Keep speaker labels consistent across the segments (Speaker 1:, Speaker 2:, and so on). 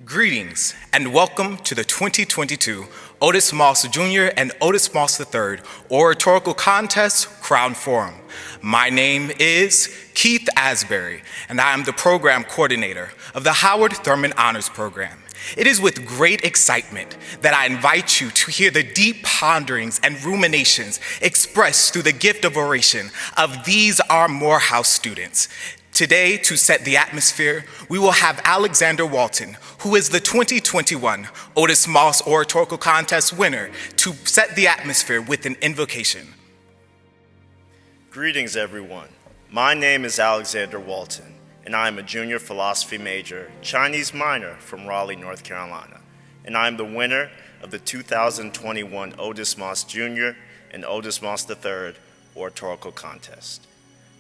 Speaker 1: Greetings and welcome to the 2022 Otis Moss Jr. and Otis Moss III Oratorical Contest Crown Forum. My name is Keith Asbury, and I am the program coordinator of the Howard Thurman Honors Program. It is with great excitement that I invite you to hear the deep ponderings and ruminations expressed through the gift of oration of these our Morehouse students. Today, to set the atmosphere, we will have Alexander Walton, who is the 2021 Otis Moss Oratorical Contest winner, to set the atmosphere with an invocation.
Speaker 2: Greetings, everyone. My name is Alexander Walton, and I am a junior philosophy major, Chinese minor from Raleigh, North Carolina, and I am the winner of the 2021 Otis Moss Jr. and Otis Moss III Oratorical Contest.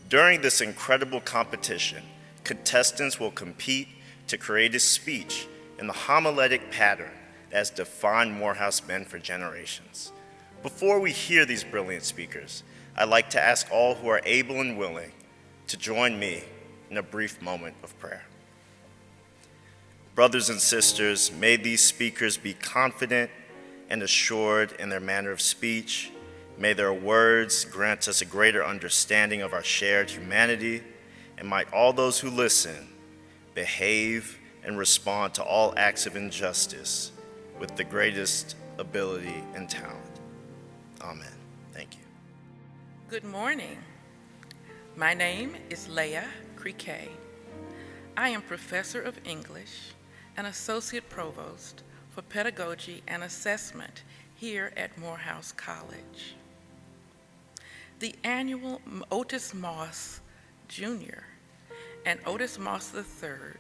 Speaker 2: During this incredible competition, contestants will compete to create a speech in the homiletic pattern that has defined Morehouse men for generations. Before we hear these brilliant speakers, I'd like to ask all who are able and willing to join me in a brief moment of prayer. Brothers and sisters, may these speakers be confident and assured in their manner of speech. May their words grant us a greater understanding of our shared humanity, and might all those who listen behave and respond to all acts of injustice with the greatest ability and talent. Amen. Thank you.
Speaker 3: Good morning. My name is Leah Creque. I am Professor of English and Associate Provost for Pedagogy and Assessment here at Morehouse College. The annual Otis Moss Jr. and Otis Moss III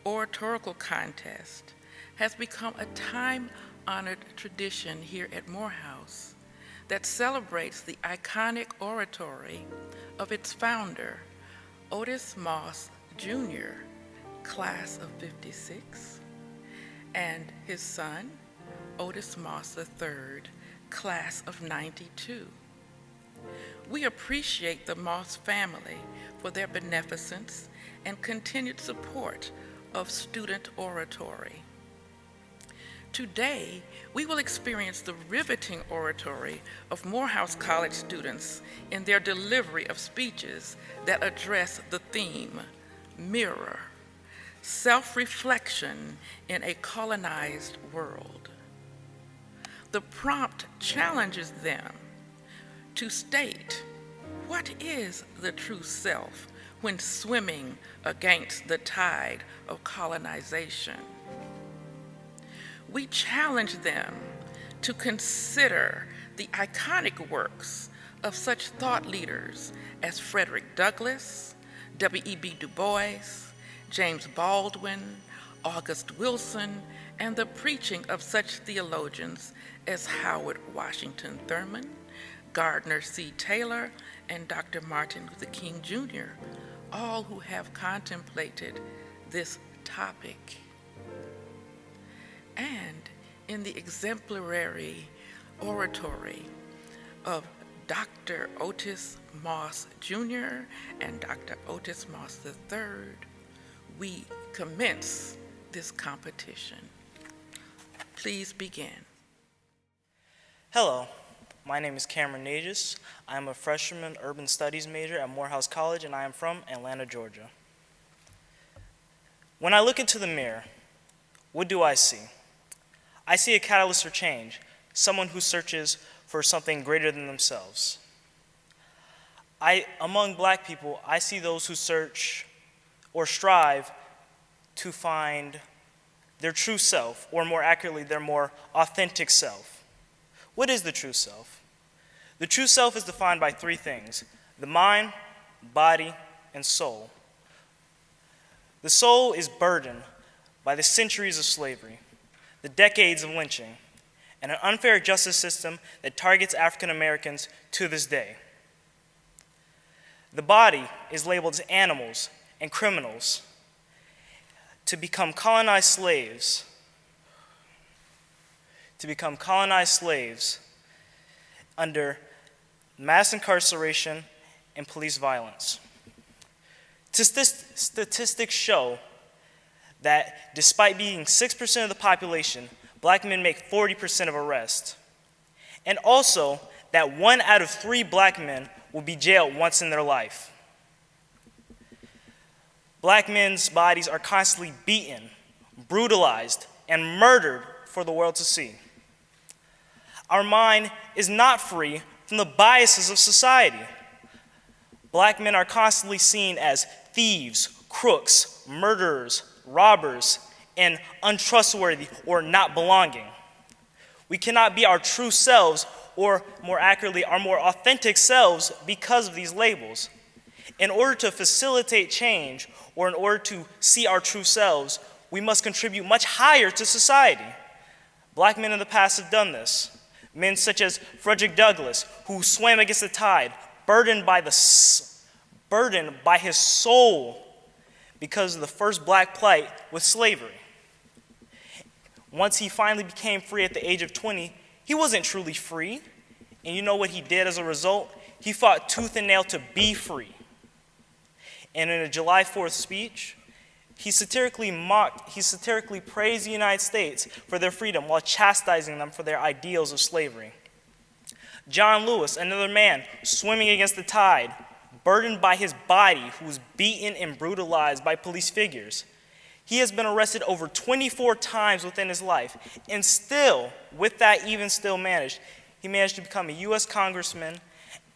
Speaker 3: Oratorical Contest has become a time-honored tradition here at Morehouse that celebrates the iconic oratory of its founder, Otis Moss Jr., class of '56, and his son, Otis Moss III, class of '92. We appreciate the Moss family for their beneficence and continued support of student oratory. Today, we will experience the riveting oratory of Morehouse College students in their delivery of speeches that address the theme, mirror, self-reflection in a colonized world. The prompt challenges them to state what is the true self when swimming against the tide of colonization. We challenge them to consider the iconic works of such thought leaders as Frederick Douglass, W.E.B. Du Bois, James Baldwin, August Wilson, and the preaching of such theologians as Howard Washington Thurman, Gardner C. Taylor, and Dr. Martin Luther King Jr., all who have contemplated this topic. And in the exemplary oratory of Dr. Otis Moss Jr. and Dr. Otis Moss III, we commence this competition. Please begin.
Speaker 4: Hello. My name is Cameron Nages. I am a freshman urban studies major at Morehouse College, and I am from Atlanta, Georgia. When I look into the mirror, what do I see? I see a catalyst for change, someone who searches for something greater than themselves. Among Black people, I see those who search or strive to find their true self, or more accurately, their more authentic self. What is the true self? The true self is defined by three things: the mind, body, and soul. The soul is burdened by the centuries of slavery, the decades of lynching, and an unfair justice system that targets African Americans to this day. The body is labeled as animals and criminals to become colonized slaves under mass incarceration and police violence. Statistics show that despite being 6% of the population, black men make 40% of arrests. And also that 1 out of 3 black men will be jailed once in their life. Black men's bodies are constantly beaten, brutalized, and murdered for the world to see. Our mind is not free from the biases of society. Black men are constantly seen as thieves, crooks, murderers, robbers, and untrustworthy or not belonging. We cannot be our true selves, or more accurately, our more authentic selves because of these labels. In order to facilitate change, or in order to see our true selves, we must contribute much higher to society. Black men in the past have done this. Men such as Frederick Douglass, who swam against the tide, burdened by his soul because of the first black plight with slavery. Once he finally became free at the age of 20, he wasn't truly free. And you know what he did as a result? He fought tooth and nail to be free. And in a July 4th speech, he satirically praised the United States for their freedom while chastising them for their ideals of slavery. John Lewis, another man swimming against the tide, burdened by his body, who was beaten and brutalized by police figures. He has been arrested over 24 times within his life, and still, with that even still managed, he managed to become a U.S. congressman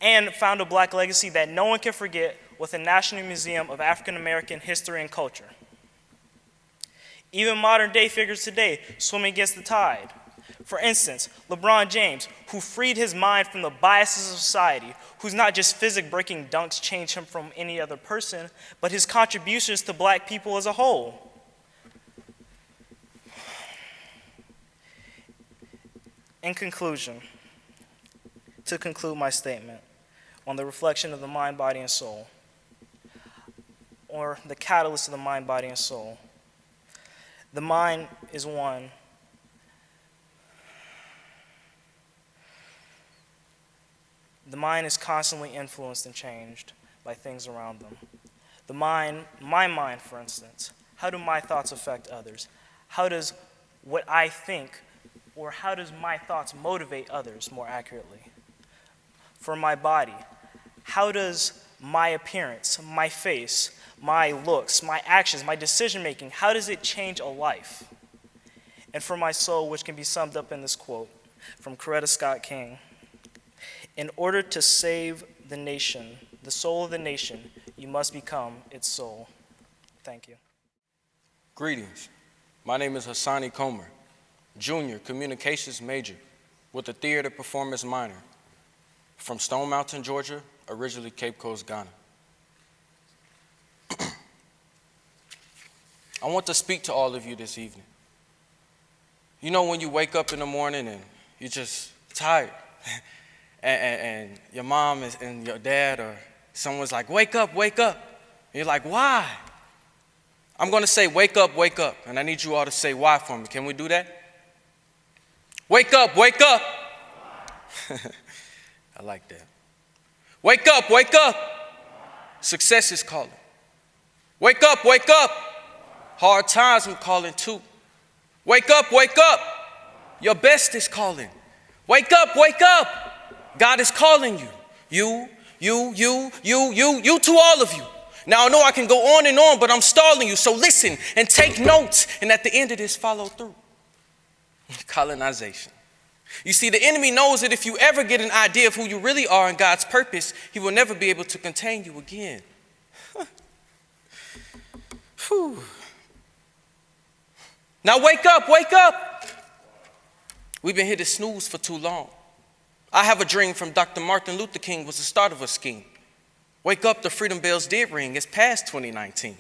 Speaker 4: and found a black legacy that no one can forget with the National Museum of African American History and Culture. Even modern day figures today swim against the tide. For instance, LeBron James, who freed his mind from the biases of society, whose not just physics-breaking dunks changed him from any other person, but his contributions to black people as a whole. In conclusion, to conclude my statement on the reflection of the mind, body, and soul, or the catalyst of the mind, body, and soul, the mind is one. The mind is constantly influenced and changed by things around them. The mind, my mind, for instance, how do my thoughts affect others? How does what I think, or how does my thoughts motivate others more accurately? For my body, how does my appearance, my face, my looks, my actions, my decision-making, how does it change a life? And for my soul, which can be summed up in this quote from Coretta Scott King, in order to save the nation, the soul of the nation, you must become its soul. Thank you.
Speaker 5: Greetings. My name is Hasani Comer, Jr., communications major with a theater performance minor from Stone Mountain, Georgia, originally Cape Coast, Ghana. I want to speak to all of you this evening. You know when you wake up in the morning and you're just tired, and your mom and your dad or someone's like, wake up, wake up. And you're like, why? I'm going to say, wake up, and I need you all to say why for me. Can we do that? Wake up, wake up. I like that. Wake up, wake up. Success is calling. Wake up, wake up. Hard times I'm calling too. Wake up, wake up. Your best is calling. Wake up, wake up. God is calling you. You to all of you. Now I know I can go on and on, but I'm stalling you. So listen and take notes. And at the end of this, follow through. Colonization. You see, the enemy knows that if you ever get an idea of who you really are and God's purpose, he will never be able to contain you again. Whew. Now wake up, wake up. We've been hitting snooze for too long. I have a dream from Dr. Martin Luther King was the start of a scheme. Wake up, the freedom bells did ring. It's past 2019.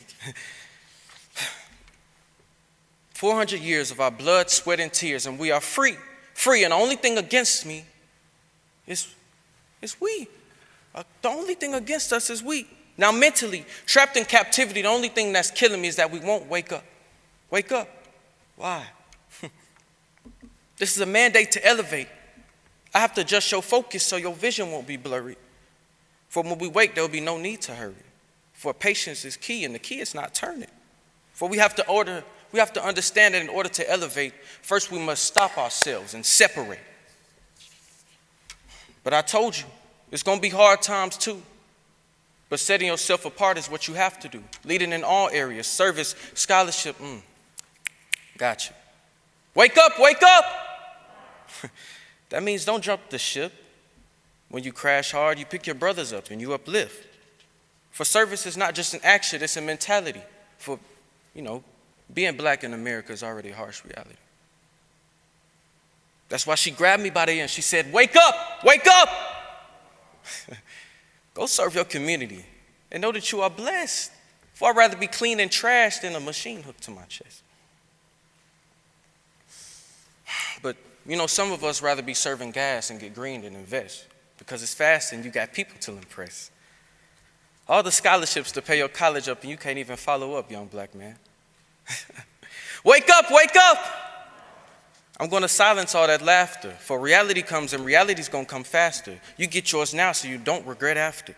Speaker 5: 400 years of our blood, sweat, and tears, and we are free. Free, and the only thing against me is we. The only thing against us is we. Now mentally, trapped in captivity, the only thing that's killing me is that we won't wake up. Wake up. Why? This is a mandate to elevate. I have to adjust your focus so your vision won't be blurry. For when we wake, there will be no need to hurry. For patience is key, and the key is not turning. For we have to understand that in order to elevate, first we must stop ourselves and separate. But I told you, it's going to be hard times too. But setting yourself apart is what you have to do. Leading in all areas, service, scholarship, got you. Wake up, wake up! That means don't jump the ship. When you crash hard, you pick your brothers up and you uplift. For service is not just an action, it's a mentality. For, being black in America is already a harsh reality. That's why she grabbed me by the ear and she said, wake up, wake up! Go serve your community and know that you are blessed. For I'd rather be clean and trashed than a machine hooked to my chest. But, some of us rather be serving gas and get green than invest because it's fast and you got people to impress. All the scholarships to pay your college up and you can't even follow up, young black man. Wake up, wake up! I'm going to silence all that laughter, for reality comes and reality's going to come faster. You get yours now so you don't regret after.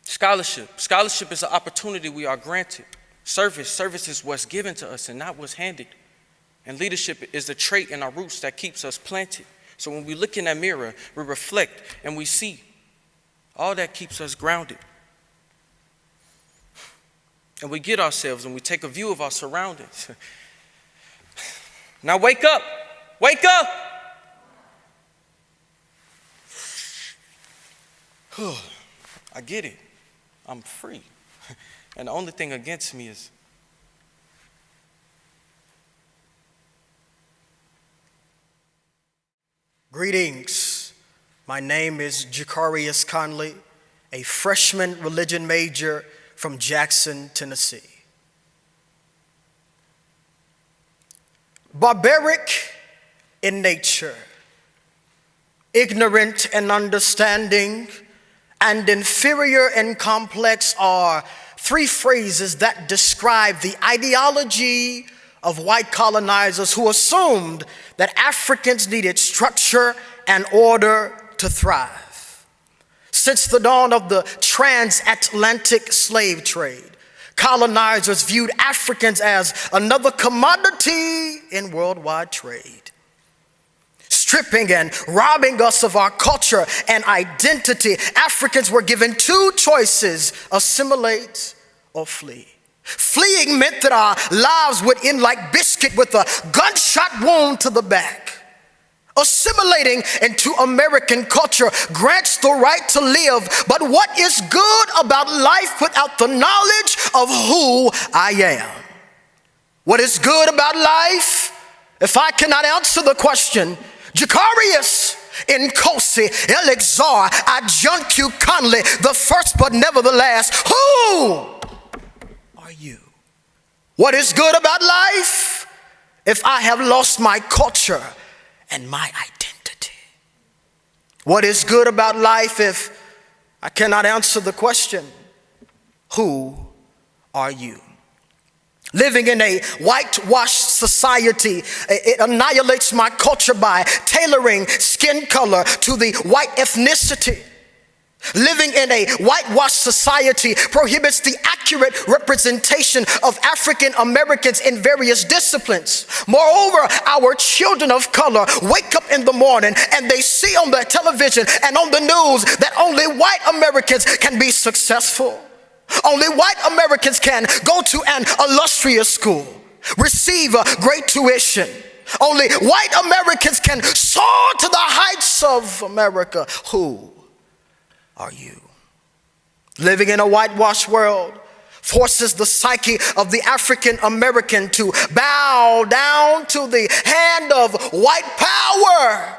Speaker 5: Scholarship is an opportunity we are granted. Service is what's given to us and not what's handed. And leadership is the trait in our roots that keeps us planted. So when we look in that mirror, we reflect and we see all that keeps us grounded. And we get ourselves and we take a view of our surroundings. Now wake up! Wake up! I get it. I'm free. And the only thing against me is
Speaker 6: greetings. My name is Jacarius Conley, a freshman religion major from Jackson, Tennessee. Barbaric in nature, ignorant in understanding, and inferior and complex are three phrases that describe the ideology of white colonizers who assumed that Africans needed structure and order to thrive. Since the dawn of the transatlantic slave trade, colonizers viewed Africans as another commodity in worldwide trade. Stripping and robbing us of our culture and identity, Africans were given two choices: assimilate or flee. Fleeing meant that our lives would end like biscuit with a gunshot wound to the back. Assimilating into American culture grants the right to live, but what is good about life without the knowledge of who I am? What is good about life if I cannot answer the question? Jacarius Nkosi Elixar Adjuncu Conley, the first but never the last. Who are you? What is good about life if I have lost my culture and my identity? What is good about life if I cannot answer the question, who are you? Living in a whitewashed society, it annihilates my culture by tailoring skin color to the white ethnicity. Living in a whitewashed society prohibits the accurate representation of African Americans in various disciplines. Moreover, our children of color wake up in the morning and they see on the television and on the news that only white Americans can be successful. Only white Americans can go to an illustrious school, receive a great tuition. Only white Americans can soar to the heights of America. Who are you? Living in a whitewashed world forces the psyche of the African American to bow down to the hand of white power,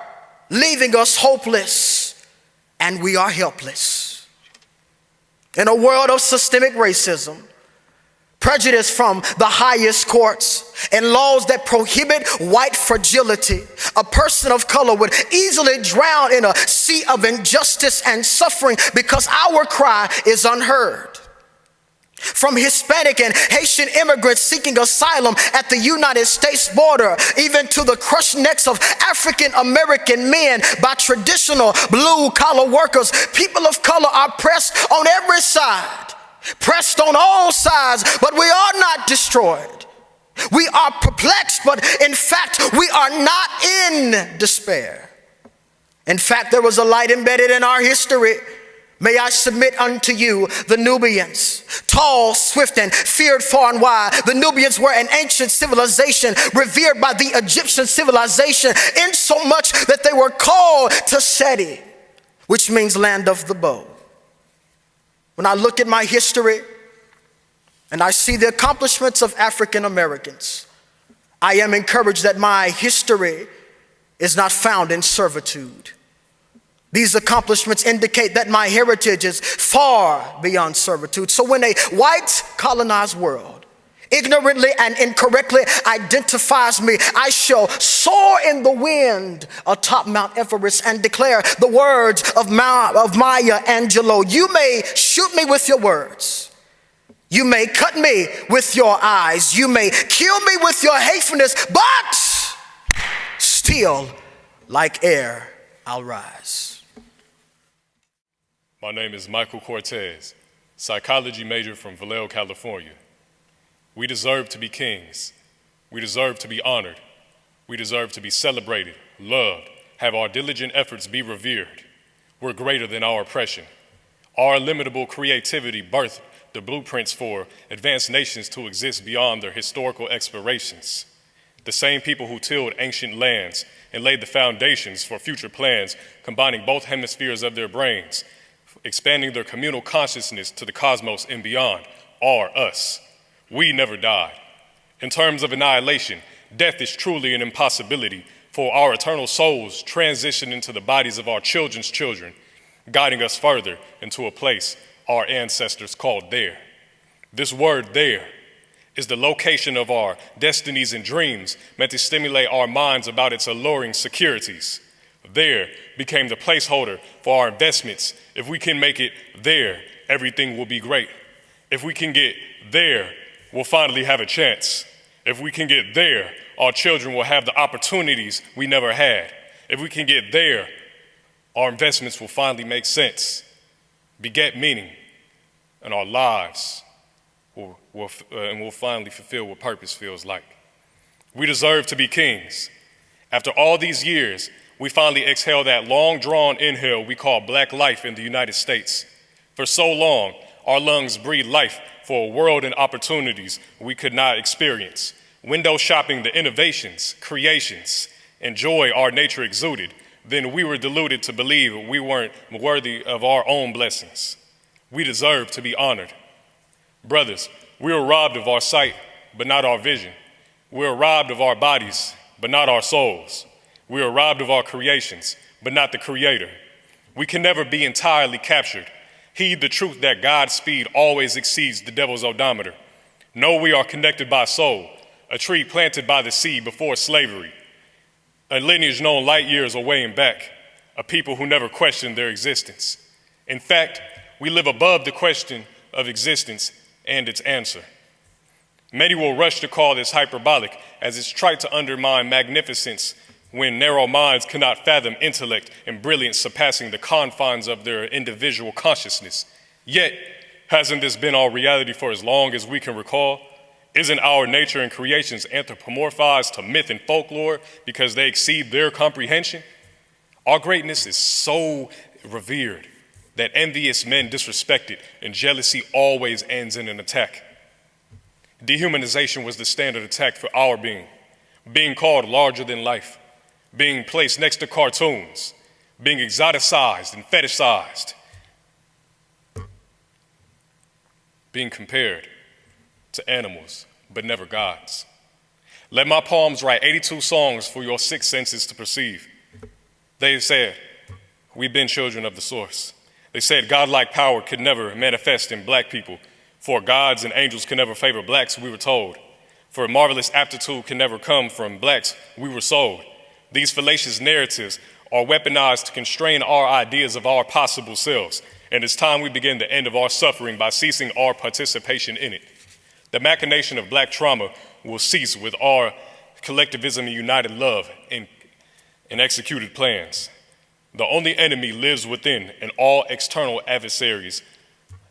Speaker 6: leaving us hopeless, and we are helpless. In a world of systemic racism, prejudice from the highest courts, and laws that prohibit white fragility, a person of color would easily drown in a sea of injustice and suffering because our cry is unheard. From Hispanic and Haitian immigrants seeking asylum at the United States border, even to the crushed necks of African American men by traditional blue collar workers, people of color are pressed on every side. pressed on all sides, but we are not destroyed. We are perplexed, but in fact, we are not in despair. In fact, there was a light embedded in our history. May I submit unto you the Nubians, tall, swift, and feared far and wide. The Nubians were an ancient civilization revered by the Egyptian civilization, in so much that they were called Seti, which means land of the bow. When I look at my history and I see the accomplishments of African Americans, I am encouraged that my history is not found in servitude. These accomplishments indicate that my heritage is far beyond servitude. So when a white colonized world ignorantly and incorrectly identifies me, I shall soar in the wind atop Mount Everest and declare the words of Maya Angelou. You may shoot me with your words. You may cut me with your eyes. You may kill me with your hatefulness, but still, like air, I'll rise.
Speaker 7: My name is Michael Cortez, psychology major from Vallejo, California. We deserve to be kings. We deserve to be honored. We deserve to be celebrated, loved, have our diligent efforts be revered. We're greater than our oppression. Our illimitable creativity birthed the blueprints for advanced nations to exist beyond their historical expirations. The same people who tilled ancient lands and laid the foundations for future plans, combining both hemispheres of their brains, expanding their communal consciousness to the cosmos and beyond, are us. We never died. In terms of annihilation, death is truly an impossibility, for our eternal souls transition into the bodies of our children's children, guiding us further into a place our ancestors called there. This word there is the location of our destinies and dreams, meant to stimulate our minds about its alluring securities. There became the placeholder for our investments. If we can make it there, everything will be great. If we can get there, we'll finally have a chance. If we can get there, our children will have the opportunities we never had. If we can get there, our investments will finally make sense, beget meaning, and our lives will finally fulfill what purpose feels like. We deserve to be kings. After all these years, we finally exhale that long-drawn inhale we call black life in the United States. For so long, our lungs breathed life for a world and opportunities we could not experience, window shopping the innovations, creations, and joy our nature exuded. Then we were deluded to believe we weren't worthy of our own blessings. We deserve to be honored. Brothers, we were robbed of our sight, but not our vision. We were robbed of our bodies, but not our souls. We are robbed of our creations, but not the Creator. We can never be entirely captured. Heed the truth that God's speed always exceeds the devil's odometer. Know we are connected by soul, a tree planted by the sea before slavery, a lineage known light years away and back, a people who never questioned their existence. In fact, we live above the question of existence and its answer. Many will rush to call this hyperbolic, as it's trite to undermine magnificence when narrow minds cannot fathom intellect and brilliance surpassing the confines of their individual consciousness. Yet, hasn't this been our reality for as long as we can recall? Isn't our nature and creations anthropomorphized to myth and folklore because they exceed their comprehension? Our greatness is so revered that envious men disrespect it, and jealousy always ends in an attack. Dehumanization was the standard attack for our being called larger than life, being placed next to cartoons, being exoticized and fetishized, being compared to animals, but never gods. Let my poems write 82 songs for your six senses to perceive. They said, we've been children of the source. They said godlike power could never manifest in black people, for gods and angels could never favor blacks, we were told. For marvelous aptitude can never come from blacks, we were sold. These fallacious narratives are weaponized to constrain our ideas of our possible selves, and it's time we begin the end of our suffering by ceasing our participation in it. The machination of black trauma will cease with our collectivism and united love and executed plans. The only enemy lives within, and all external adversaries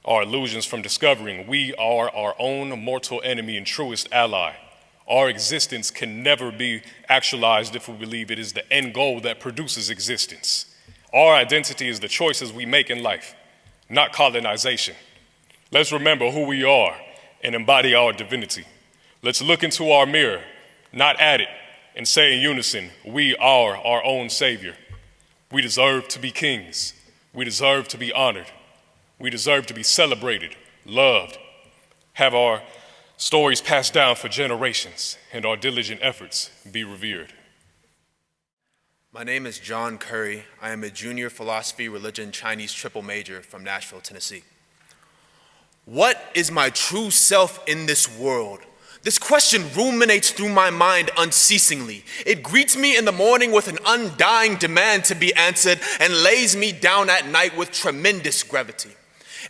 Speaker 7: our illusions from discovering we are our own mortal enemy and truest ally. Our existence can never be actualized if we believe it is the end goal that produces existence. Our identity is the choices we make in life, not colonization. Let's remember who we are and embody our divinity. Let's look into our mirror, not at it, and say in unison, we are our own savior. We deserve to be kings. We deserve to be honored. We deserve to be celebrated, loved, have our stories passed down for generations, and our diligent efforts be revered.
Speaker 1: My name is John Curry. I am a junior philosophy, religion, Chinese triple major from Nashville, Tennessee. What is my true self in this world? This question ruminates through my mind unceasingly. It greets me in the morning with an undying demand to be answered and lays me down at night with tremendous gravity.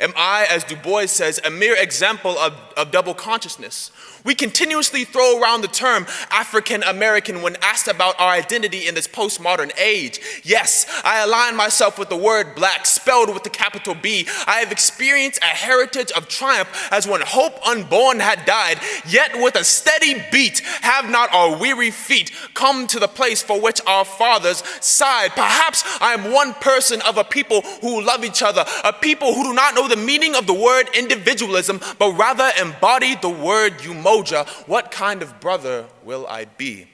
Speaker 1: Am I, as Du Bois says, a mere example of double consciousness? We continuously throw around the term African American when asked about our identity in this postmodern age. Yes, I align myself with the word black, spelled with the capital B. I have experienced a heritage of triumph as when hope unborn had died, yet with a steady beat have not our weary feet come to the place for which our fathers sighed. Perhaps I am one person of a people who love each other, a people who do not know the meaning of the word individualism, but rather embody the word umoja. What kind of brother will I be?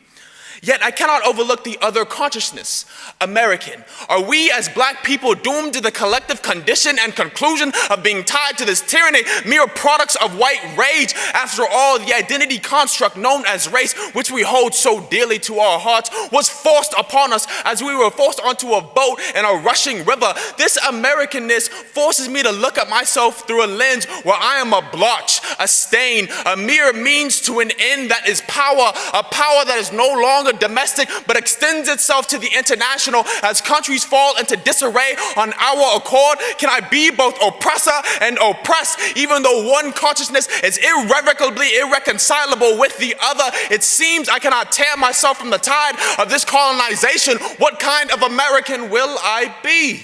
Speaker 1: Yet I cannot overlook the other consciousness, American. Are we as black people doomed to the collective condition and conclusion of being tied to this tyranny, mere products of white rage? After all, the identity construct known as race, which we hold so dearly to our hearts, was forced upon us as we were forced onto a boat in a rushing river. This Americanness forces me to look at myself through a lens where I am a blotch, a stain, a mere means to an end that is power, a power that is no longer domestic but extends itself to the international as countries fall into disarray on our accord. Can I be both oppressor and oppressed? Even though one consciousness is irrevocably irreconcilable with the other, it seems I cannot tear myself from the tide of this colonization. What kind of American will I be?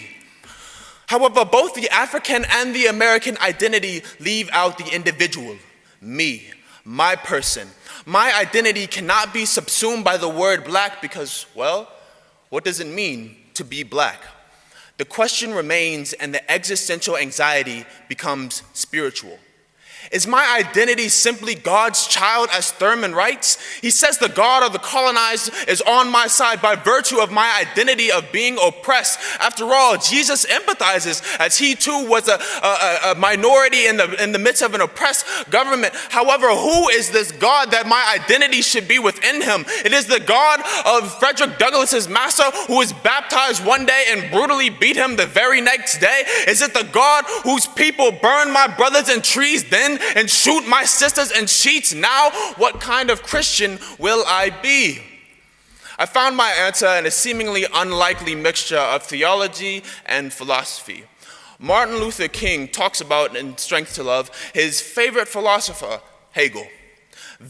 Speaker 1: However, both the African and the American identity leave out the individual, me, my person. My identity cannot be subsumed by the word black because, well, what does it mean to be black? The question remains and the existential anxiety becomes spiritual. Is my identity simply God's child, as Thurman writes? He says the God of the colonized is on my side by virtue of my identity of being oppressed. After all, Jesus empathizes as he too was a minority in the midst of an oppressed government. However, who is this God that my identity should be within him? It is the God of Frederick Douglass's master who was baptized one day and brutally beat him the very next day? Is it the God whose people burn my brothers in trees then and shoot my sisters in sheets now? What kind of Christian will I be? I found my answer in a seemingly unlikely mixture of theology and philosophy. Martin Luther King talks about in Strength to Love his favorite philosopher, Hegel.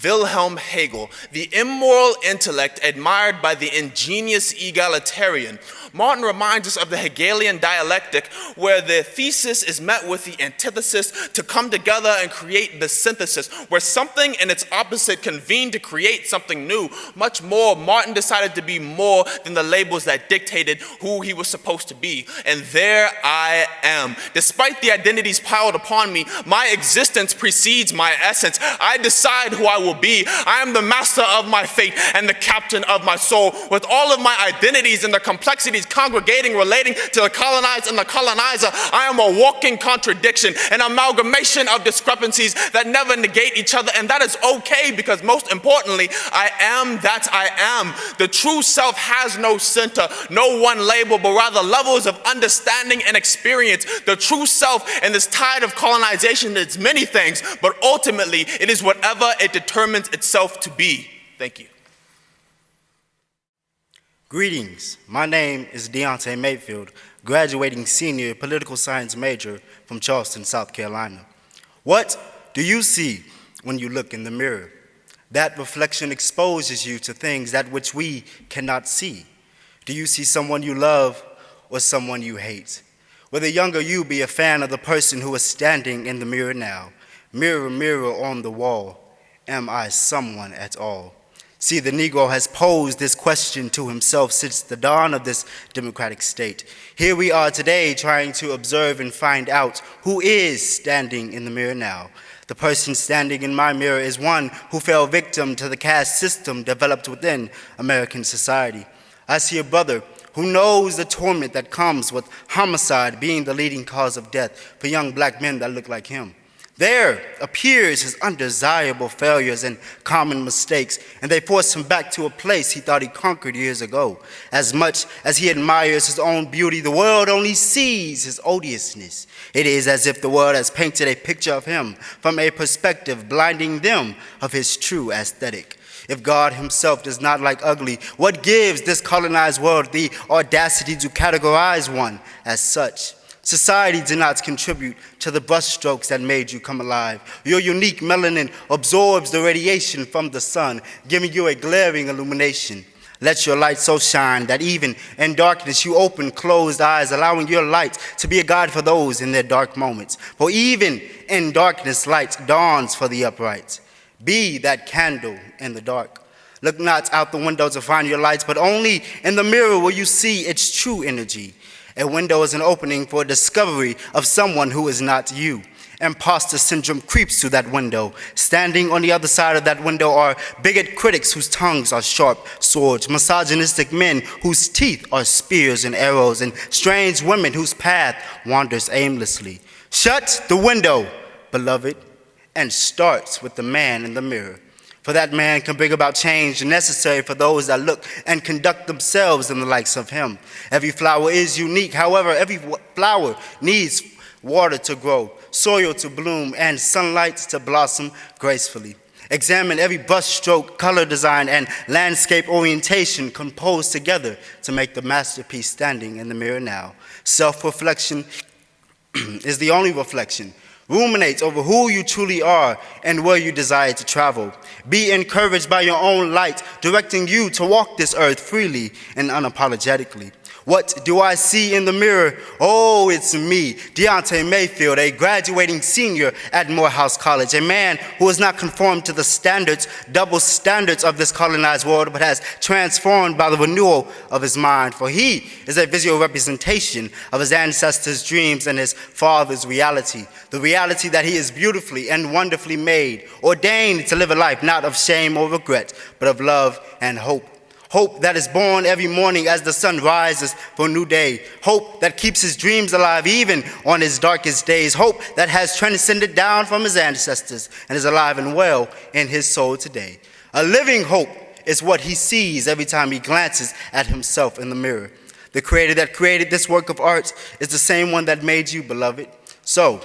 Speaker 1: Wilhelm Hegel, the immoral intellect admired by the ingenious egalitarian. Martin reminds us of the Hegelian dialectic, where the thesis is met with the antithesis to come together and create the synthesis, where something and its opposite convene to create something new. Much more, Martin decided to be more than the labels that dictated who he was supposed to be. And there I am. Despite the identities piled upon me, my existence precedes my essence. I decide who I will be. I am the master of my fate and the captain of my soul. With all of my identities and their complexities congregating, relating to the colonized and the colonizer, I am a walking contradiction, an amalgamation of discrepancies that never negate each other, and that is okay because most importantly, I am that I am. The true self has no center, no one label, but rather levels of understanding and experience. The true self in this tide of colonization is many things, but ultimately it is whatever it determines itself to be. Thank you.
Speaker 8: Greetings, my name is Deonte Mayfield, graduating senior political science major from Charleston, South Carolina. What do you see when you look in the mirror? That reflection exposes you to things that which we cannot see. Do you see someone you love or someone you hate? Will the younger you be a fan of the person who is standing in the mirror now? Mirror, mirror on the wall, am I someone at all? See, the Negro has posed this question to himself since the dawn of this democratic state. Here we are today trying to observe and find out who is standing in the mirror now. The person standing in my mirror is one who fell victim to the caste system developed within American society. I see a brother who knows the torment that comes with homicide being the leading cause of death for young black men that look like him. There appears his undesirable failures and common mistakes, and they force him back to a place he thought he conquered years ago. As much as he admires his own beauty, the world only sees his odiousness. It is as if the world has painted a picture of him from a perspective blinding them of his true aesthetic. If God himself does not like ugly, what gives this colonized world the audacity to categorize one as such? Society did not contribute to the brushstrokes that made you come alive. Your unique melanin absorbs the radiation from the sun, giving you a glaring illumination. Let your light so shine that even in darkness you open closed eyes, allowing your light to be a guide for those in their dark moments. For even in darkness, light dawns for the upright. Be that candle in the dark. Look not out the window to find your lights, but only in the mirror will you see its true energy. A window is an opening for a discovery of someone who is not you. Imposter syndrome creeps through that window. Standing on the other side of that window are bigot critics whose tongues are sharp swords, misogynistic men whose teeth are spears and arrows, and strange women whose path wanders aimlessly. Shut the window, beloved, and starts with the man in the mirror. For that man can bring about change necessary for those that look and conduct themselves in the likes of him. Every flower is unique. However, every flower needs water to grow, soil to bloom, and sunlight to blossom gracefully. Examine every brushstroke, color design, and landscape orientation composed together to make the masterpiece standing in the mirror now. Self-reflection is the only reflection. Ruminate over who you truly are and where you desire to travel. Be encouraged by your own light, directing you to walk this earth freely and unapologetically. What do I see in the mirror? Oh, it's me, Deonte Mayfield, a graduating senior at Morehouse College, a man who has not conformed to the standards, double standards of this colonized world, but has transformed by the renewal of his mind. For he is a visual representation of his ancestors' dreams and his father's reality, the reality that he is beautifully and wonderfully made, ordained to live a life not of shame or regret, but of love and hope. Hope that is born every morning as the sun rises for a new day. Hope that keeps his dreams alive even on his darkest days. Hope that has transcended down from his ancestors and is alive and well in his soul today. A living hope is what he sees every time he glances at himself in the mirror. The creator that created this work of art is the same one that made you, beloved. So,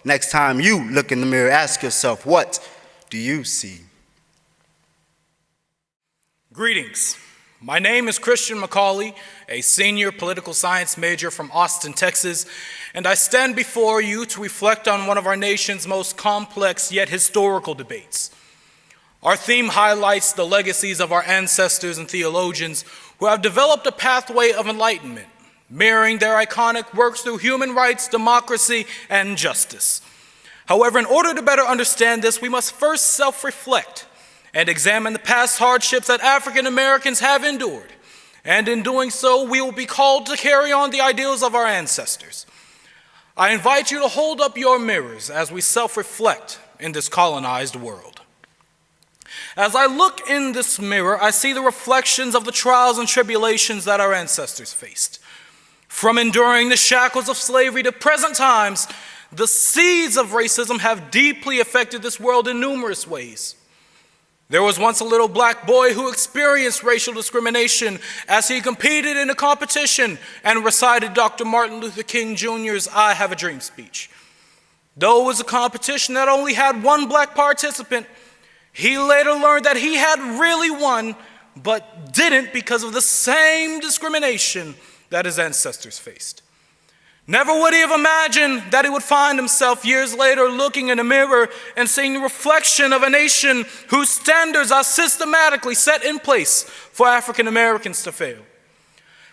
Speaker 8: next time you look in the mirror, ask yourself, what do you see?
Speaker 1: Greetings. My name is Christian McCauley, a senior political science major from Austin, Texas, and I stand before you to reflect on one of our nation's most complex yet historical debates. Our theme highlights the legacies of our ancestors and theologians who have developed a pathway of enlightenment, mirroring their iconic works through human rights, democracy, and justice. However, in order to better understand this, we must first self-reflect and examine the past hardships that African Americans have endured. And in doing so, we will be called to carry on the ideals of our ancestors. I invite you to hold up your mirrors as we self-reflect in this colonized world. As I look in this mirror, I see the reflections of the trials and tribulations that our ancestors faced. From enduring the shackles of slavery to present times, the seeds of racism have deeply affected this world in numerous ways. There was once a little black boy who experienced racial discrimination as he competed in a competition and recited Dr. Martin Luther King Jr.'s I Have a Dream speech. Though it was a competition that only had one black participant, he later learned that he had really won, but didn't because of the same discrimination that his ancestors faced. Never would he have imagined that he would find himself years later looking in a mirror and seeing the reflection of a nation whose standards are systematically set in place for African Americans to fail.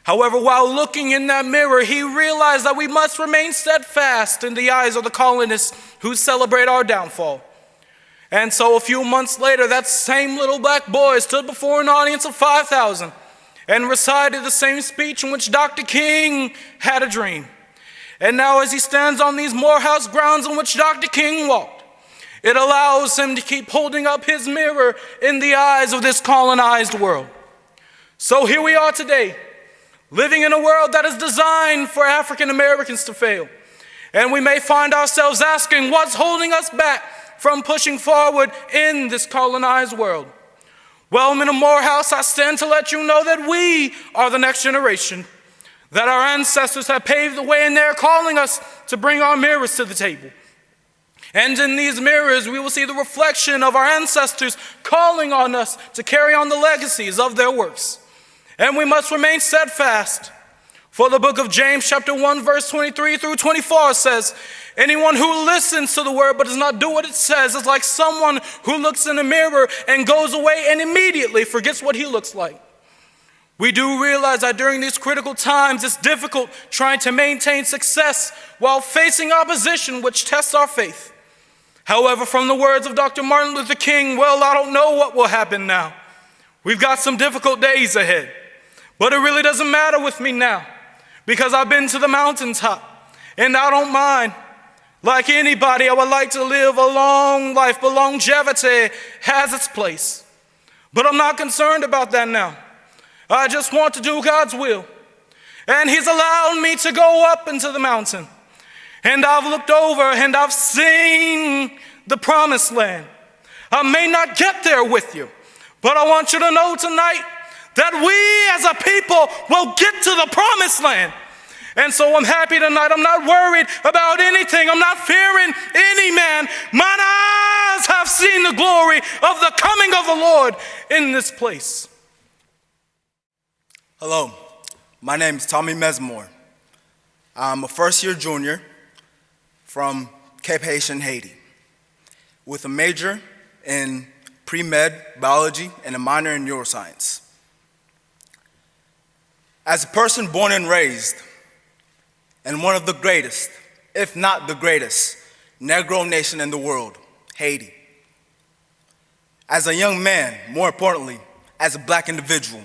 Speaker 9: However, while looking in that mirror, he realized that we must remain steadfast in the eyes of the colonists who celebrate our downfall. And so a few months later, that same little black boy stood before an audience of 5,000 and recited the same speech in which Dr. King had a dream. And now as he stands on these Morehouse grounds in which Dr. King walked, it allows him to keep holding up his mirror in the eyes of this colonized world. So here we are today, living in a world that is designed for African Americans to fail. And we may find ourselves asking, what's holding us back from pushing forward in this colonized world? Well, in Morehouse, I stand to let you know that we are the next generation, that our ancestors have paved the way and they're calling us to bring our mirrors to the table. And in these mirrors, we will see the reflection of our ancestors calling on us to carry on the legacies of their works. And we must remain steadfast. For the book of James chapter 1 verse 23 through 24 says, anyone who listens to the word but does not do what it says is like someone who looks in a mirror and goes away and immediately forgets what he looks like. We do realize that during these critical times, it's difficult trying to maintain success while facing opposition which tests our faith. However, from the words of Dr. Martin Luther King, well, I don't know what will happen now. We've got some difficult days ahead, but it really doesn't matter with me now because I've been to the mountaintop and I don't mind. Like anybody, I would like to live a long life, but longevity has its place. But I'm not concerned about that now. I just want to do God's will. And He's allowed me to go up into the mountain. And I've looked over and I've seen the promised land. I may not get there with you, but I want you to know tonight that we as a people will get to the promised land. And so I'm happy tonight. I'm not worried about anything. I'm not fearing any man. Mine eyes have seen the glory of the coming of the Lord in this place.
Speaker 10: Hello, my name is Tommy Mesamours. I'm a first-year junior from Cape Haitian, Haiti, with a major in pre-med biology and a minor in neuroscience. As a person born and raised in one of the greatest, if not the greatest, Negro nation in the world, Haiti. As a young man, more importantly, as a black individual,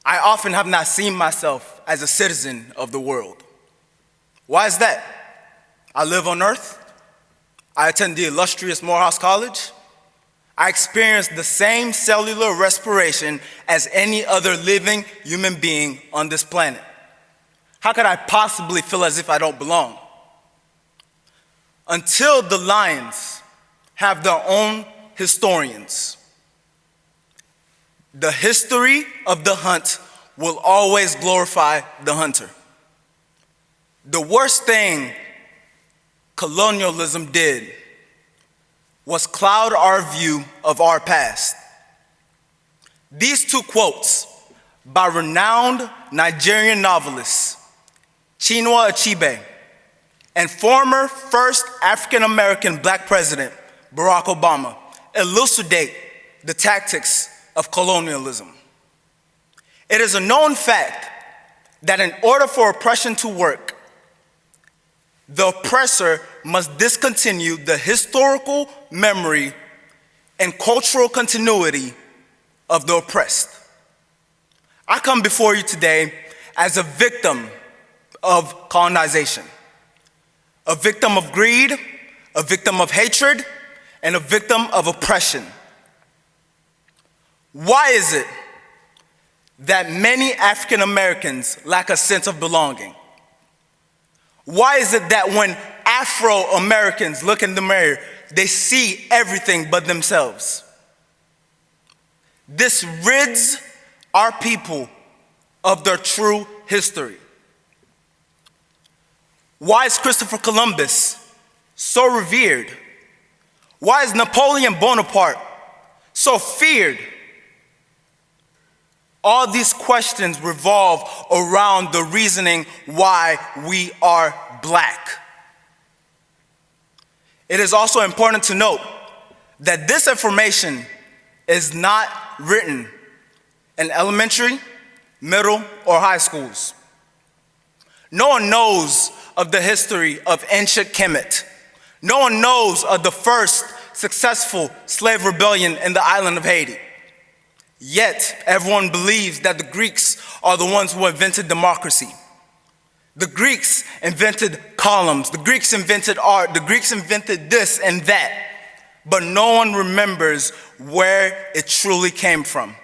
Speaker 10: I often have not seen myself as a citizen of the world. Why is that? I live on earth. I attend the illustrious Morehouse College. I experience the same cellular respiration as any other living human being on this planet. How could I possibly feel as if I don't belong? Until the lions have their own historians, the history of the hunt will always glorify the hunter. The worst thing colonialism did was cloud our view of our past. These two quotes by renowned Nigerian novelist Chinua Achebe and former first African-American black president Barack Obama elucidate the tactics of colonialism. It is a known fact that in order for oppression to work, the oppressor must discontinue the historical memory and cultural continuity of the oppressed. I come before you today as a victim of colonization, a victim of greed, a victim of hatred, and a victim of oppression. Why is it that many African Americans lack a sense of belonging? Why is it that when Afro-Americans look in the mirror, they see everything but themselves? This rids our people of their true history. Why is Christopher Columbus so revered? Why is Napoleon Bonaparte so feared? All these questions revolve around the reasoning why we are black. It is also important to note that this information is not written in elementary, middle, or high schools. No one knows of the history of ancient Kemet. No one knows of the first successful slave rebellion in the island of Haiti. Yet, everyone believes that the Greeks are the ones who invented democracy. The Greeks invented columns. The Greeks invented art. The Greeks invented this and that. But no one remembers where it truly came from: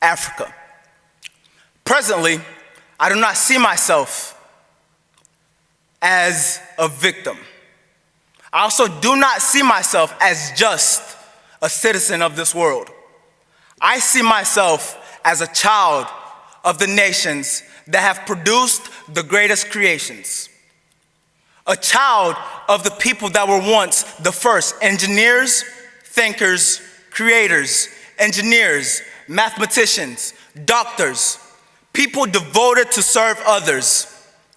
Speaker 10: Africa. Presently, I do not see myself as a victim. I also do not see myself as just a citizen of this world. I see myself as a child of the nations that have produced the greatest creations. A child of the people that were once the first engineers, thinkers, creators, engineers, mathematicians, doctors, people devoted to serve others,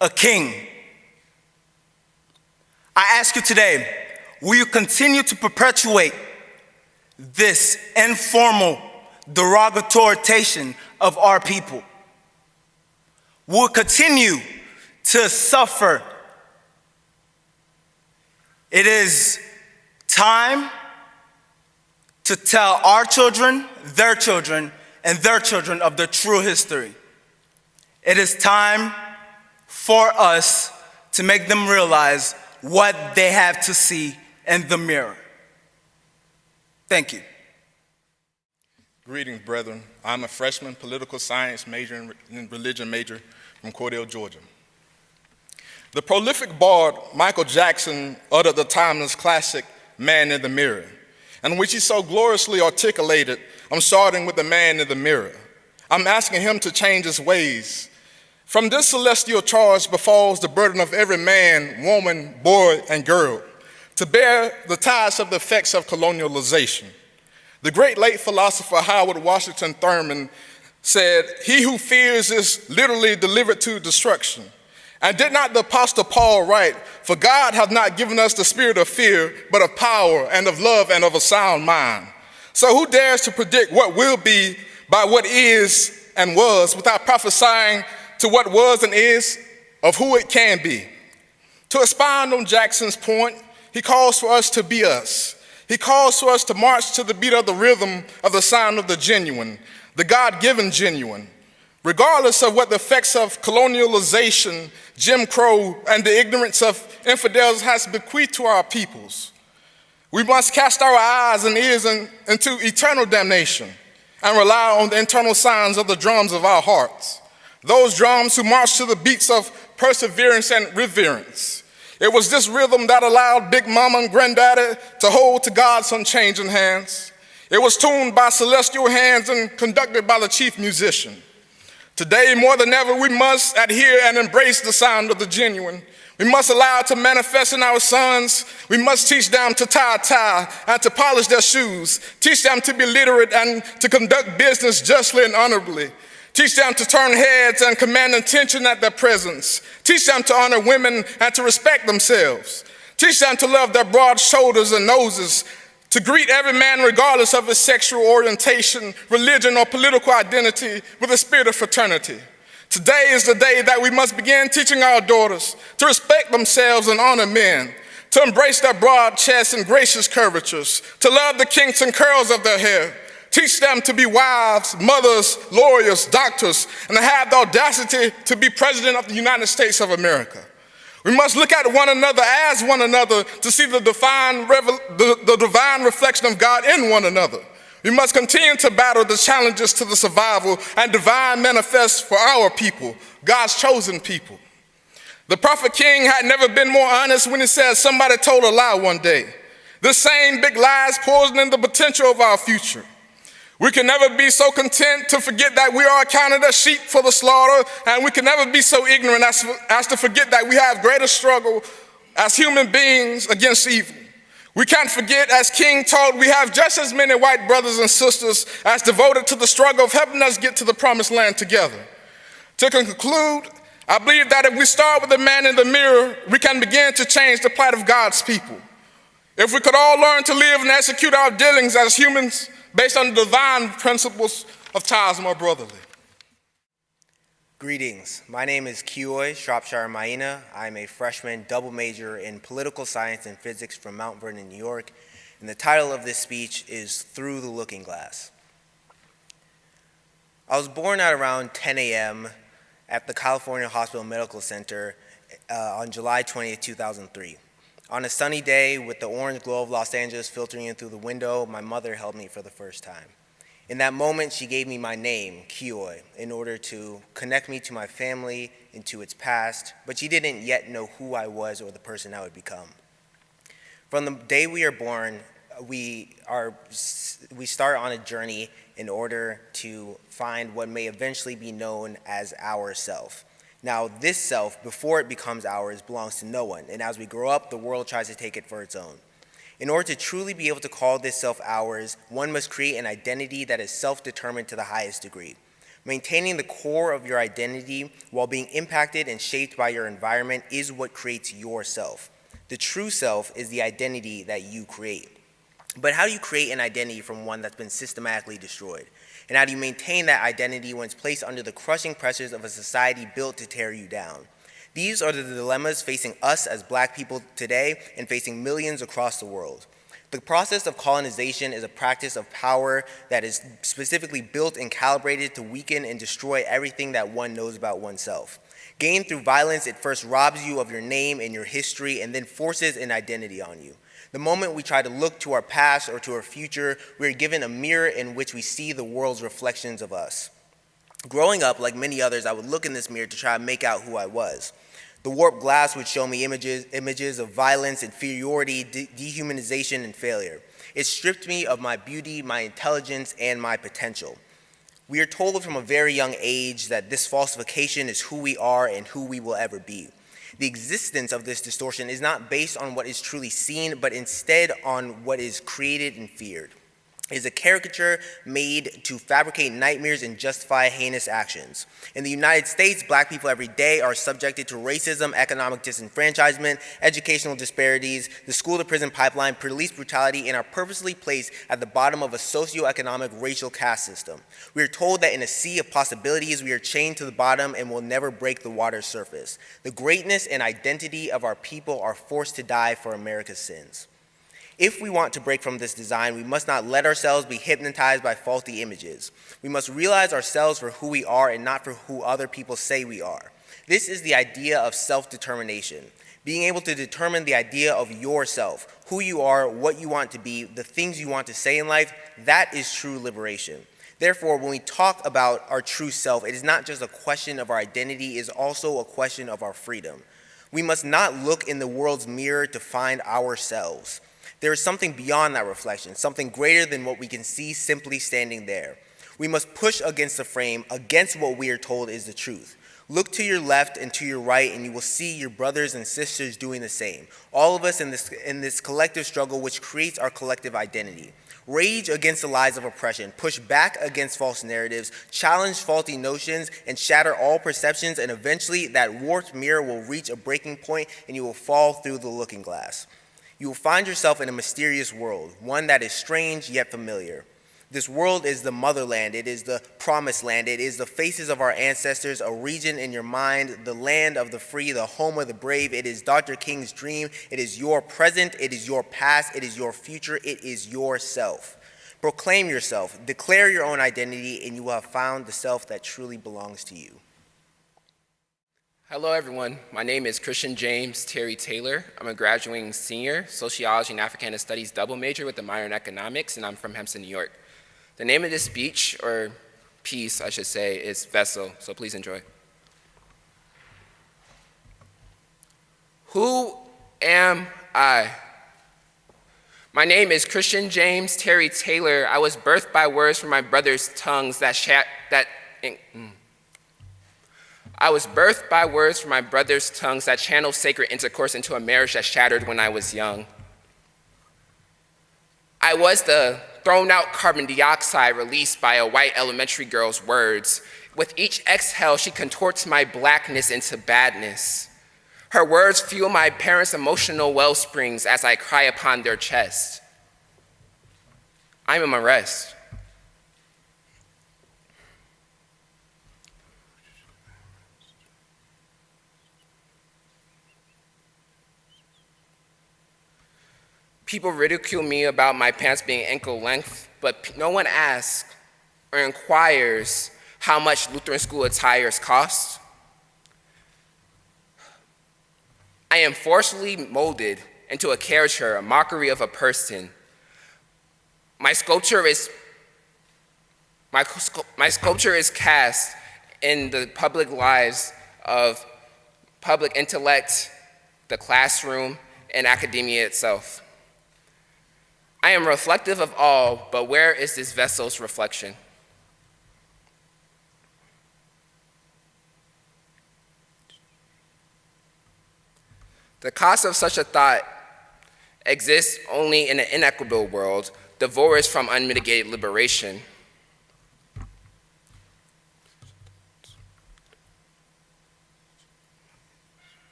Speaker 10: a king. I ask you today, will you continue to perpetuate this informal derogatorization of our people? Will continue to suffer? It is time to tell our children, and their children of the true history. It is time for us to make them realize what they have to see in the mirror. Thank you.
Speaker 11: Greetings, brethren. I'm a freshman political science major and religion major from Cordell, Georgia. The prolific bard Michael Jackson uttered the timeless classic, "Man in the Mirror," in which he so gloriously articulated, I'm starting with the man in the mirror. I'm asking him to change his ways. From this celestial charge befalls the burden of every man, woman, boy, and girl, to bear the ties of the effects of colonialization. The great late philosopher Howard Washington Thurman said, "He who fears is literally delivered to destruction." And did not the Apostle Paul write, "For God hath not given us the spirit of fear, but of power and of love and of a sound mind." So who dares to predict what will be by what is and was, without prophesying to what was and is of who it can be? To expound on Jackson's point, he calls for us to be us. He calls for us to march to the beat of the rhythm of the sound of the genuine, the God-given genuine, regardless of what the effects of colonialization, Jim Crow, and the ignorance of infidels has bequeathed to our peoples. We must cast our eyes and ears into eternal damnation and rely on the internal signs of the drums of our hearts, those drums who march to the beats of perseverance and reverence. It was this rhythm that allowed Big Mama and Granddaddy to hold to God's unchanging hands. It was tuned by celestial hands and conducted by the chief musician. Today, more than ever, we must adhere and embrace the sound of the genuine. We must allow it to manifest in our sons. We must teach them to tie a tie and to polish their shoes. Teach them to be literate and to conduct business justly and honorably. Teach them to turn heads and command attention at their presence. Teach them to honor women and to respect themselves. Teach them to love their broad shoulders and noses, to greet every man regardless of his sexual orientation, religion, or political identity with a spirit of fraternity. Today is the day that we must begin teaching our daughters to respect themselves and honor men, to embrace their broad chests and gracious curvatures, to love the kinks and curls of their hair. Teach them to be wives, mothers, lawyers, doctors, and to have the audacity to be president of the United States of America. We must look at one another as one another to see the divine reflection of God in one another. We must continue to battle the challenges to the survival and divine manifest for our people, God's chosen people. The prophet King had never been more honest when he said somebody told a lie one day. This same big lie is poisoning the potential of our future. We can never be so content to forget that we are accounted as sheep for the slaughter, and we can never be so ignorant as to forget that we have greater struggle as human beings against evil. We can't forget, as King taught, we have just as many white brothers and sisters as devoted to the struggle of helping us get to the promised land together. To conclude, I believe that if we start with the man in the mirror, we can begin to change the plight of God's people. If we could all learn to live and execute our dealings as humans based on the divine principles of ties more brotherly.
Speaker 12: Greetings. My name is Kioi Shropshire-Maina. I'm a freshman double major in political science and physics from Mount Vernon, New York, and the title of this speech is Through the Looking Glass. I was born at around 10 a.m. at the California Hospital Medical Center on July 20th, 2003. On a sunny day with the orange glow of Los Angeles filtering in through the window, my mother held me for the first time. In that moment, she gave me my name, Kioi, in order to connect me to my family and to its past, but she didn't yet know who I was or the person I would become. From the day we are born, we start on a journey in order to find what may eventually be known as our self. Now, this self, before it becomes ours, belongs to no one, and as we grow up, the world tries to take it for its own. In order to truly be able to call this self ours, one must create an identity that is self-determined to the highest degree. Maintaining the core of your identity while being impacted and shaped by your environment is what creates your self. The true self is the identity that you create. But how do you create an identity from one that's been systematically destroyed? And how do you maintain that identity when it's placed under the crushing pressures of a society built to tear you down? These are the dilemmas facing us as Black people today and facing millions across the world. The process of colonization is a practice of power that is specifically built and calibrated to weaken and destroy everything that one knows about oneself. Gained through violence, it first robs you of your name and your history and then forces an identity on you. The moment we try to look to our past or to our future, we are given a mirror in which we see the world's reflections of us. Growing up, like many others, I would look in this mirror to try to make out who I was. The warped glass would show me images of violence, inferiority, dehumanization, and failure. It stripped me of my beauty, my intelligence, and my potential. We are told from a very young age that this falsification is who we are and who we will ever be. The existence of this distortion is not based on what is truly seen, but instead on what is created and feared. It is a caricature made to fabricate nightmares and justify heinous actions. In the United States, Black people every day are subjected to racism, economic disenfranchisement, educational disparities, the school-to-prison pipeline, police brutality, and are purposely placed at the bottom of a socioeconomic racial caste system. We are told that in a sea of possibilities, we are chained to the bottom and will never break the water's surface. The greatness and identity of our people are forced to die for America's sins. If we want to break from this design, we must not let ourselves be hypnotized by faulty images. We must realize ourselves for who we are and not for who other people say we are. This is the idea of self-determination, being able to determine the idea of yourself, who you are, what you want to be, the things you want to say in life. That is true liberation. Therefore, when we talk about our true self, it is not just a question of our identity, it is also a question of our freedom. We must not look in the world's mirror to find ourselves. There is something beyond that reflection, something greater than what we can see simply standing there. We must push against the frame, against what we are told is the truth. Look to your left and to your right, and you will see your brothers and sisters doing the same. All of us in this collective struggle which creates our collective identity. Rage against the lies of oppression, push back against false narratives, challenge faulty notions, and shatter all perceptions, and eventually that warped mirror will reach a breaking point and you will fall through the looking glass. You will find yourself in a mysterious world, one that is strange yet familiar. This world is the motherland, it is the promised land, it is the faces of our ancestors, a region in your mind, the land of the free, the home of the brave. It is Dr. King's dream, it is your present, it is your past, it is your future, it is yourself. Proclaim yourself, declare your own identity, and you will have found the self that truly belongs to you.
Speaker 13: Hello everyone, my name is Christian James Terry Taylor. I'm a graduating senior, sociology and Africana studies double major with a minor in economics, and I'm from Hempstead, New York. The name of this speech, or piece I should say, is Vessel, so please enjoy. Who am I? My name is Christian James Terry Taylor. I was birthed by words from my brother's tongues I was birthed by words from my brother's tongues that channeled sacred intercourse into a marriage that shattered when I was young. I was the thrown out carbon dioxide released by a white elementary girl's words. With each exhale, she contorts my blackness into badness. Her words fuel my parents' emotional well springs as I cry upon their chest. I'm in arrest. People ridicule me about my pants being ankle length, but no one asks or inquires how much Lutheran school attires cost. I am forcefully molded into a caricature, a mockery of a person. My sculpture is cast in the public lives of public intellect, the classroom, and academia itself. I am reflective of all, but where is this vessel's reflection? The cost of such a thought exists only in an inequitable world, divorced from unmitigated liberation.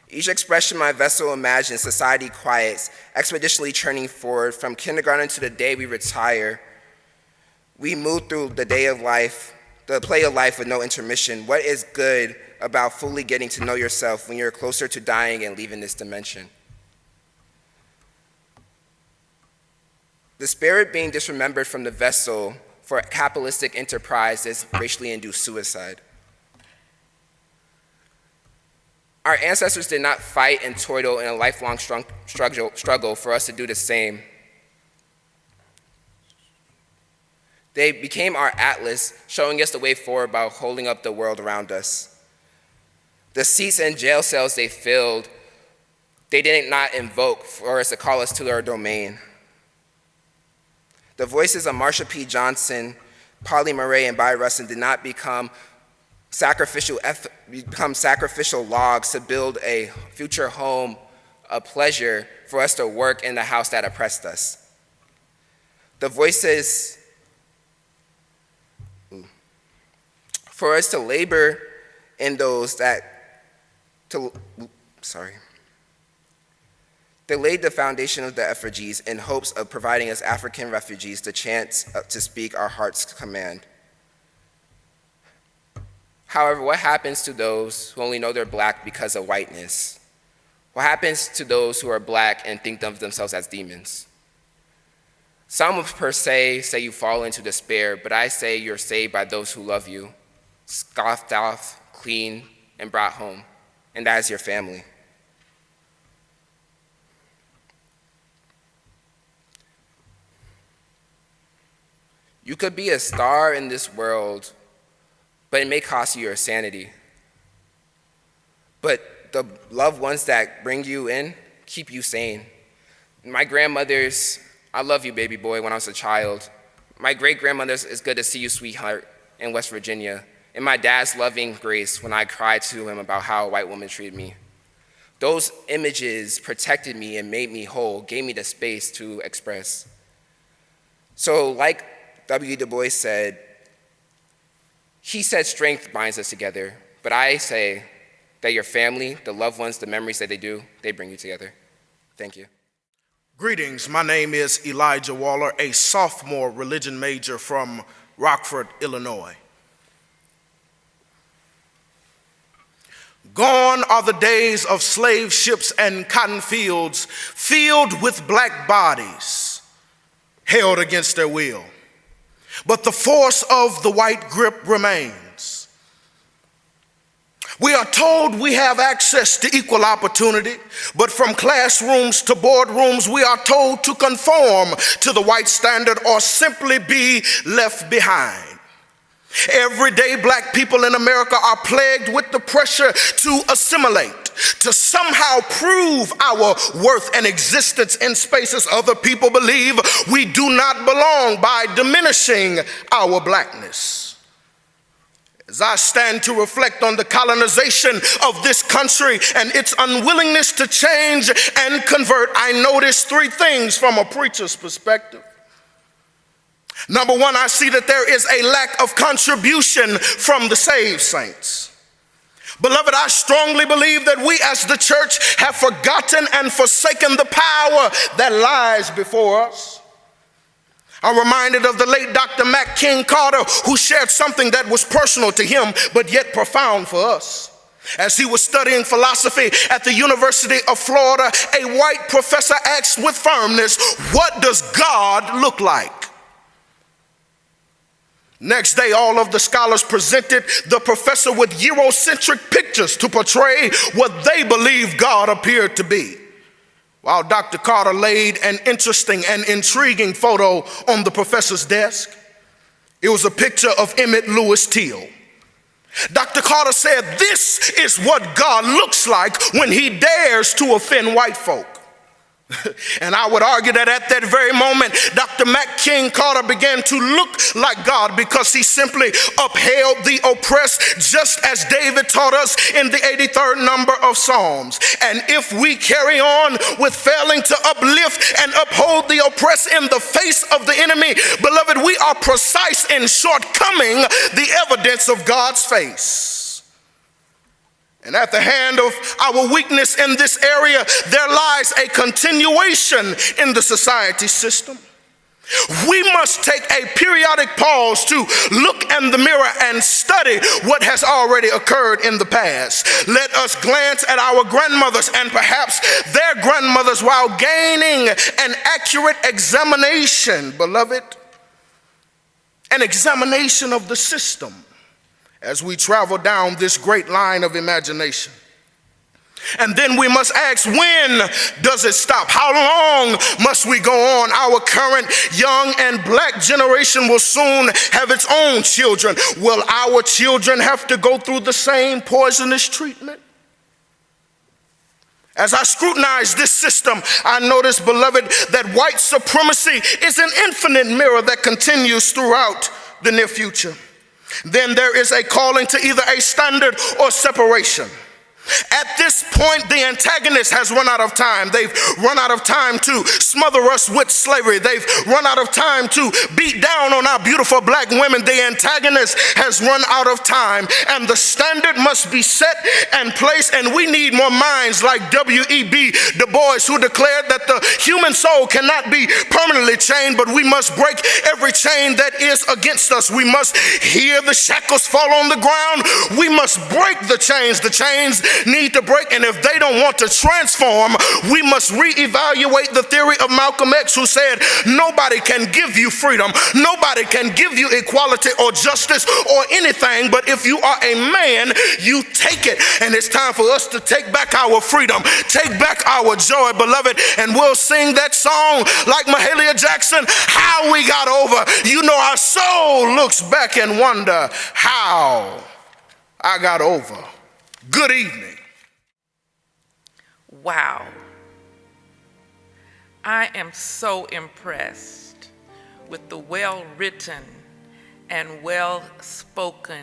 Speaker 13: Each expression my vessel imagines, society quiets, expeditiously churning forward from kindergarten to the day we retire. We move through the day of life, the play of life with no intermission. What is good about fully getting to know yourself when you're closer to dying and leaving this dimension? The spirit being disremembered from the vessel for capitalistic enterprise is racially induced suicide. Our ancestors did not fight and toil in a lifelong struggle for us to do the same. They became our atlas, showing us the way forward by holding up the world around us. The seats and jail cells they filled, they did not invoke for us to call us to their domain. The voices of Marsha P. Johnson, Pauli Murray, and Bai Rustin did not become sacrificial logs to build a future home, a pleasure for us to work in the house that oppressed us. The voices for us to labor in those they laid the foundation of the effigies in hopes of providing us African refugees the chance to speak our heart's command. However, what happens to those who only know they're black because of whiteness? What happens to those who are black and think of themselves as demons? Some per se say you fall into despair, but I say you're saved by those who love you, scoffed off, cleaned, and brought home, and that is your family. You could be a star in this world, but it may cost you your sanity. But the loved ones that bring you in keep you sane. My grandmother's, I love you, baby boy, when I was a child. My great-grandmother's, it's good to see you, sweetheart, in West Virginia. And my dad's loving grace when I cried to him about how a white woman treated me. Those images protected me and made me whole, gave me the space to express. So like W. Du Bois said, he said strength binds us together, but I say that your family, the loved ones, the memories that they bring you together. Thank you.
Speaker 14: Greetings, my name is Elijiah Waller, a sophomore religion major from Rockford, Illinois. Gone are the days of slave ships and cotton fields filled with black bodies held against their will. But the force of the white grip remains. We are told we have access to equal opportunity, but from classrooms to boardrooms, we are told to conform to the white standard or simply be left behind. Every day, black people in America are plagued with the pressure to assimilate, to somehow prove our worth and existence in spaces other people believe we do not belong by diminishing our blackness. As I stand to reflect on the colonization of this country and its unwillingness to change and convert, I notice three things from a preacher's perspective. Number one, I see that there is a lack of contribution from the saved saints. Beloved, I strongly believe that we as the church have forgotten and forsaken the power that lies before us. I'm reminded of the late Dr. Mack King Carter, who shared something that was personal to him, but yet profound for us. As he was studying philosophy at the University of Florida, a white professor asked with firmness, "What does God look like?" Next day, all of the scholars presented the professor with Eurocentric pictures to portray what they believed God appeared to be. While Dr. Carter laid an interesting and intriguing photo on the professor's desk, it was a picture of Emmett Lewis Till. Dr. Carter said, "This is what God looks like when he dares to offend white folk." And I would argue that at that very moment, Dr. Mack King Carter began to look like God because he simply upheld the oppressed, just as David taught us in the 83rd number of Psalms. And if we carry on with failing to uplift and uphold the oppressed in the face of the enemy, beloved, we are precise in shortcoming the evidence of God's face. And at the hand of our weakness in this area, there lies a continuation in the society system. We must take a periodic pause to look in the mirror and study what has already occurred in the past. Let us glance at our grandmothers and perhaps their grandmothers while gaining an accurate examination, beloved, an examination of the system, as we travel down this great line of imagination. And then we must ask, when does it stop? How long must we go on? Our current young and black generation will soon have its own children. Will our children have to go through the same poisonous treatment? As I scrutinize this system, I notice, beloved, that white supremacy is an infinite mirror that continues throughout the near future. Then there is a calling to either a standard or separation. At this point, the antagonist has run out of time. They've run out of time to smother us with slavery. They've run out of time to beat down on our beautiful black women. The antagonist has run out of time, and the standard must be set and placed, and we need more minds like W.E.B. Du Bois, who declared that the human soul cannot be permanently chained, but we must break every chain that is against us. We must hear the shackles fall on the ground. We must break the chains. The chains need to break, and if they don't want to transform, we must reevaluate the theory of Malcolm X, who said nobody can give you freedom, nobody can give you equality or justice or anything, but if you are a man, you take it. And it's time for us to take back our freedom, take back our joy, beloved, and we'll sing that song like Mahalia Jackson, How We Got Over. You know, our soul looks back and wonder how I got over. Good evening.
Speaker 3: Wow. I am so impressed with the well-written and well-spoken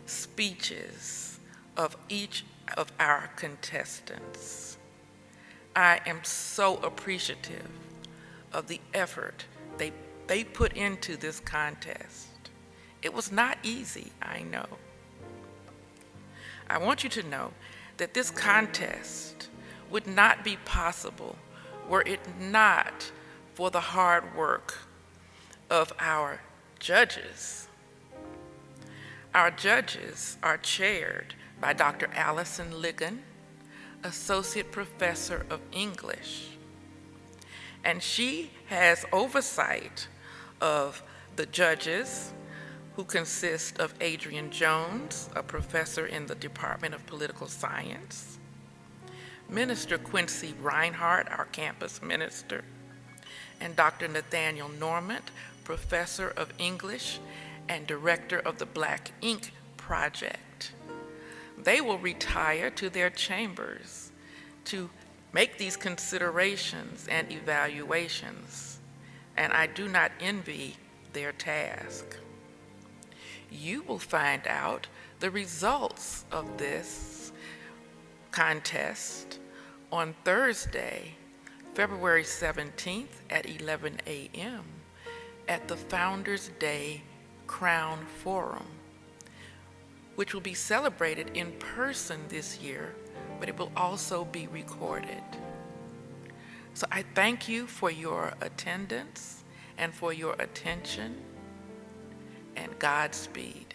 Speaker 3: speeches of each of our contestants. I am so appreciative of the effort they put into this contest. It was not easy, I know. I want you to know that this contest would not be possible were it not for the hard work of our judges. Our judges are chaired by Dr. Alison Ligon, Associate Professor of English, and she has oversight of the judges, who consist of Adrienne Jones, a professor in the Department of Political Science, Minister Quincy Rineheart, our campus minister, and Dr. Nathaniel Norment, professor of English and director of the Black Ink Project. They will retire to their chambers to make these considerations and evaluations, and I do not envy their task. You will find out the results of this contest on Thursday, February 17th at 11 a.m. at the Founders Day Crown Forum, which will be celebrated in person this year, but it will also be recorded. So I thank you for your attendance and for your attention, and Godspeed.